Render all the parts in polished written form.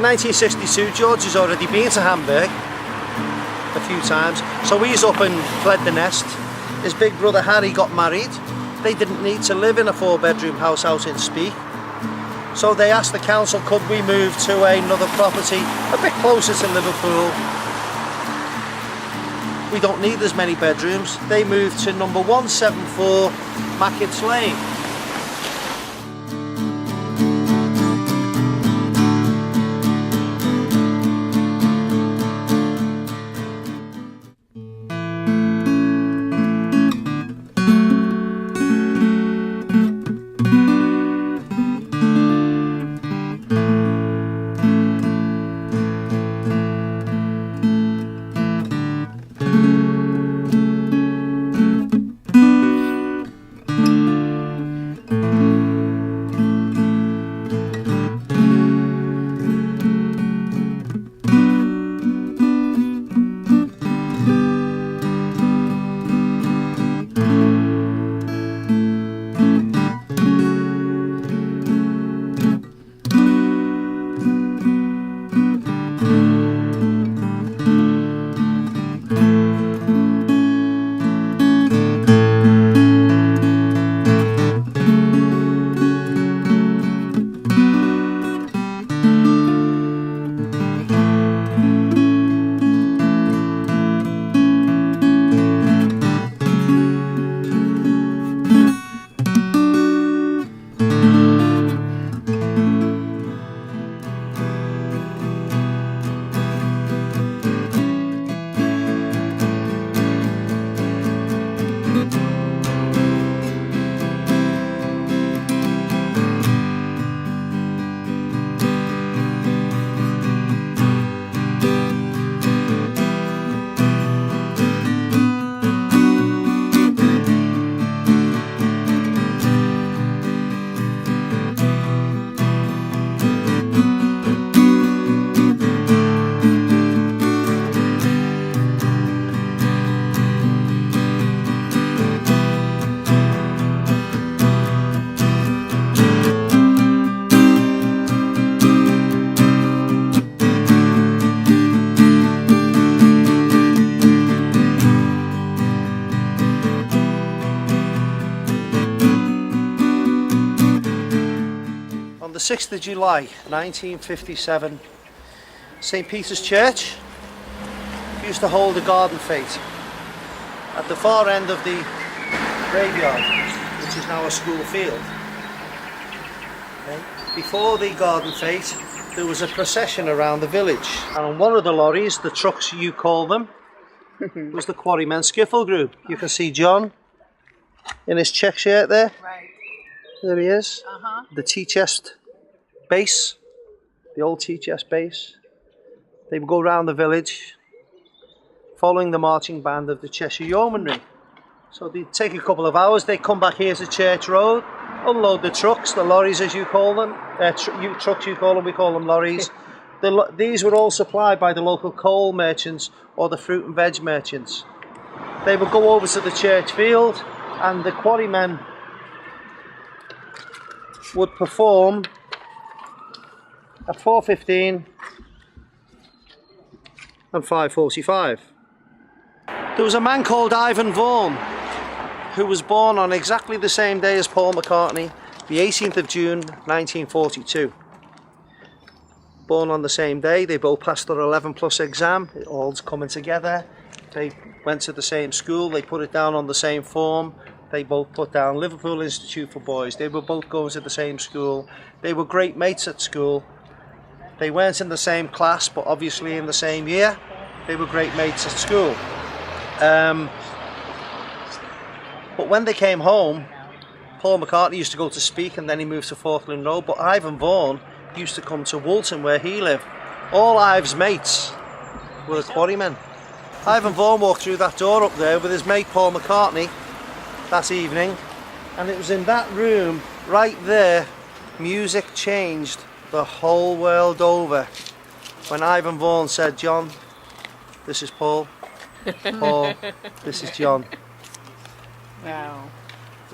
1962, George has already been to Hamburg a few times, so he's up and fled the nest. His big brother Harry got married. They didn't need to live in a 4-bedroom house out in Speke, so they asked the council, could we move to another property a bit closer to Liverpool? We don't need as many bedrooms. They moved to number 174 Mackett's Lane. The 6th of July 1957, St. Peter's Church used to hold a garden fete at the far end of the graveyard, which is now a school field. Okay. Before the garden fete, there was a procession around the village, and on one of the lorries, the trucks you call them, was the Quarrymen Skiffle Group. You can see John in his check shirt there. Right. There he is. The tea-chest base, the old tea-chest base. They would go around the village following the marching band of the Cheshire Yeomanry. So they'd take a couple of hours, they'd come back here to Church Road, unload the trucks, the lorries as you call them, trucks you call them, we call them lorries. These were all supplied by the local coal merchants or the fruit and veg merchants. They would go over to the church field, and the quarrymen would perform at 4:15 and 5:45. There was a man called Ivan Vaughan who was born on exactly the same day as Paul McCartney, the 18th of June 1942. Born on the same day, they both passed their 11+ exam, it all's coming together. They went to the same school, they put it down on the same form. They both put down Liverpool Institute for Boys. They were both going to the same school. They were great mates at school. They weren't in the same class, but obviously in the same year. They were great mates at school. But when they came home, Paul McCartney used to go to Speke and then he moved to Falkland Road, but Ivan Vaughan used to come to Woolton where he lived. All Ives' mates were the quarrymen. Ivan Vaughan walked through that door up there with his mate Paul McCartney that evening, and it was in that room right there music changed the whole world over when Ivan Vaughan said, "John, this is Paul. Paul, this is John." Wow.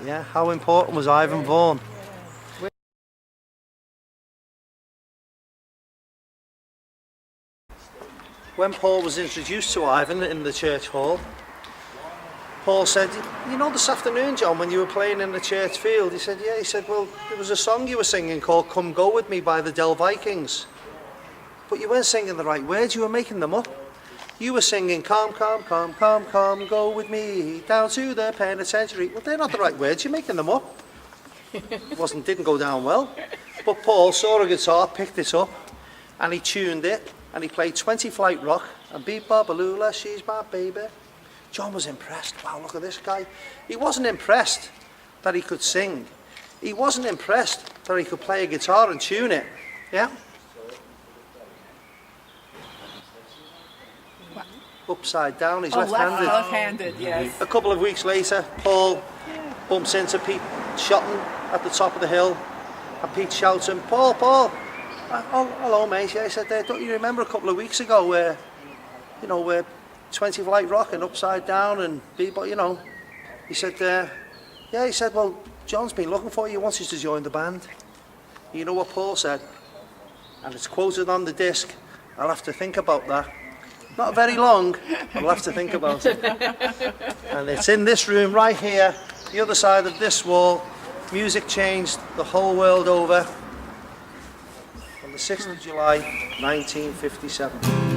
Yeah, how important was Ivan Vaughan? when Paul was introduced to Ivan in the church hall, Paul said, "You know, this afternoon, John, when you were playing in the church field," he said, "Yeah," he said, "well, there was a song you were singing called 'Come Go With Me' by the Dell Vikings. But you weren't singing the right words, you were making them up. You were singing, 'Come, come, come, come, come, go with me down to the penitentiary.' Well, they're not the right words, you're making them up." Didn't go down well. But Paul saw a guitar, picked it up, and he tuned it, and he played 20 Flight Rock, and Beep Babalula, she's my baby. John was impressed. Wow, look at this guy. He wasn't impressed that he could sing. He wasn't impressed that he could play a guitar and tune it. Yeah? Upside down, he's left-handed. Left-handed, yes. A couple of weeks later, Paul bumps into Pete Shotton at the top of the hill, and Pete shouts him, Paul, oh, hello mate." Yeah, he said, "Don't you remember a couple of weeks ago where 20 Flight Rock and Upside Down and Bebop, you know?" He said, "Yeah," he said, "well, John's been looking for you, he wants you to join the band." You know what Paul said? And it's quoted on the disc. I'll have to think about that. Not very long, but I'll have to think about it. And it's in this room right here, the other side of this wall. Music changed the whole world over on the 6th of July, 1957.